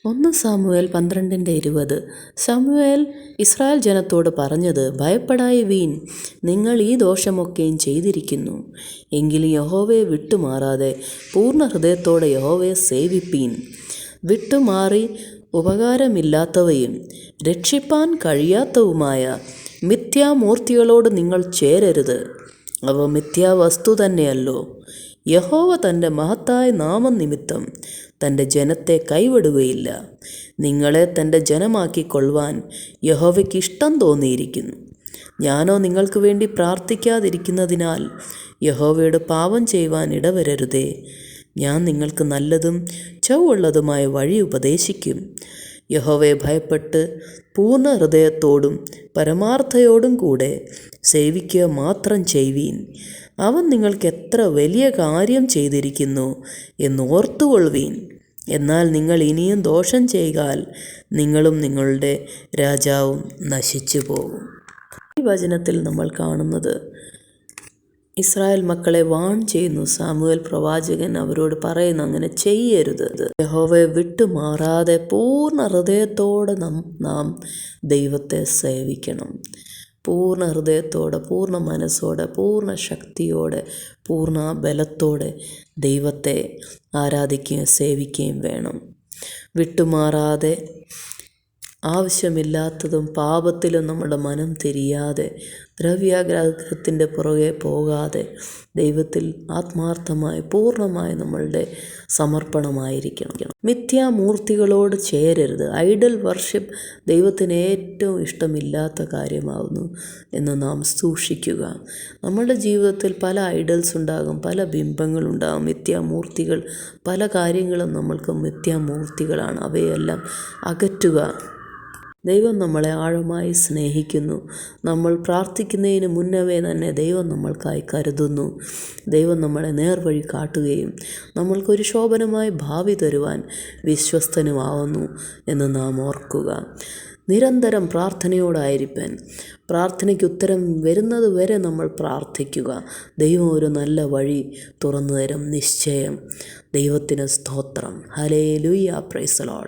1 Samuel 12:20. ശമൂവേൽ Israel ജനത്തോട് പറഞ്ഞത്, ഭയപ്പെടായ്വീൻ, നിങ്ങൾ ഈ ദോഷമൊക്കെയും ചെയ്തിരിക്കുന്നു. എങ്കിലും യഹോവയെ വിട്ടുമാറാതെ പൂർണ്ണ ഹൃദയത്തോടെ യഹോവയെ സേവിപ്പീൻ. വിട്ടുമാറി ഉപകാരമില്ലാത്തവയും രക്ഷിപ്പാൻ കഴിയാത്തവുമായ മിഥ്യാമൂർത്തികളോട് നിങ്ങൾ ചേരരുത്. അവ മിഥ്യാവസ്തു തന്നെയല്ലോ. യഹോവ തൻ്റെ മഹത്തായ നാമനിമിത്തം തൻ്റെ ജനത്തെ കൈവിടുകയില്ല. നിങ്ങളെ തൻ്റെ ജനമാക്കിക്കൊള്ളുവാൻ യഹോവയ്ക്ക് ഇഷ്ടം തോന്നിയിരിക്കുന്നു. ഞാനോ നിങ്ങൾക്ക് വേണ്ടി പ്രാർത്ഥിക്കാതിരിക്കുന്നതിനാൽ യഹോവയോട് പാപം ചെയ്യുവാൻ ഇടവരരുതേ. ഞാൻ നിങ്ങൾക്ക് നല്ലതും ചൊവ്വുള്ളതുമായ വഴി ഉപദേശിക്കും. യഹോവയെ ഭയപ്പെട്ട് പൂർണ്ണ ഹൃദയത്തോടും പരമാർത്ഥയോടും കൂടെ സേവിക്കുക മാത്രം ചെയ്വീൻ. അവൻ നിങ്ങൾക്ക് എത്ര വലിയ കാര്യം ചെയ്തിരിക്കുന്നു എന്നോർത്തുകൊള്ളുവീൻ. എന്നാൽ നിങ്ങൾ ഇനിയും ദോഷം ചെയ്താൽ നിങ്ങളും നിങ്ങളുടെ രാജാവും നശിച്ചു പോകും. ഈ വചനത്തിൽ നമ്മൾ കാണുന്നത് ഇസ്രായേൽ മക്കളെ വാൺ ചെയ്യുന്നു. സാമുവേൽ പ്രവാചകൻ അവരോട് പറയുന്നു, അങ്ങനെ ചെയ്യരുത്. യഹോവയെ വിട്ടുമാറാതെ പൂർണ്ണ ഹൃദയത്തോടെ നാം ദൈവത്തെ സേവിക്കണം. പൂർണ്ണ ഹൃദയത്തോടെ, പൂർണ്ണ മനസ്സോടെ, പൂർണ്ണ ശക്തിയോടെ, പൂർണ്ണ ബലത്തോടെ ദൈവത്തെ ആരാധിക്കുകയും സേവിക്കുകയും വേണം. വിട്ടുമാറാതെ ആവശ്യമില്ലാത്തതും പാപത്തിലും നമ്മുടെ മനം തിരിയാതെ, ദ്രവ്യാഗ്രഹത്തിൻ്റെ പുറകെ പോകാതെ ദൈവത്തിൽ ആത്മാർത്ഥമായി പൂർണ്ണമായി നമ്മളുടെ സമർപ്പണമായിരിക്കണം. മിഥ്യാമൂർത്തികളോട് ചേരരുത്. ഐഡൽ വർഷിപ്പ് ദൈവത്തിന് ഏറ്റവും ഇഷ്ടമില്ലാത്ത കാര്യമാകുന്നു എന്ന് നാം സൂക്ഷിക്കുക. നമ്മളുടെ ജീവിതത്തിൽ പല ഐഡൽസ് ഉണ്ടാകും, പല ബിംബങ്ങളുണ്ടാകും, മിഥ്യാമൂർത്തികൾ. പല കാര്യങ്ങളും നമ്മൾക്ക് മിഥ്യാമൂർത്തികളാണ്. അവയെല്ലാം അകറ്റുക. ദൈവം നമ്മളെ ആഴമായി സ്നേഹിക്കുന്നു. നമ്മൾ പ്രാർത്ഥിക്കുന്നതിന് മുന്നമേ തന്നെ ദൈവം നമ്മൾക്കായി കരുതുന്നു. ദൈവം നമ്മളെ നേർവഴി കാട്ടുകയും നമ്മൾക്കൊരു ശോഭനമായ ഭാവി തരുവാൻ വിശ്വസ്തനുമാവുന്നു എന്ന് നാം ഓർക്കുക. നിരന്തരം പ്രാർത്ഥനയോടായിരിക്കാൻ, പ്രാർത്ഥനയ്ക്ക് ഉത്തരം വരുന്നത് വരെ നമ്മൾ പ്രാർത്ഥിക്കുക. ദൈവം ഒരു നല്ല വഴി തുറന്നു തരും, നിശ്ചയം. ദൈവത്തിന് സ്തോത്രം. Hallelujah, praise the Lord.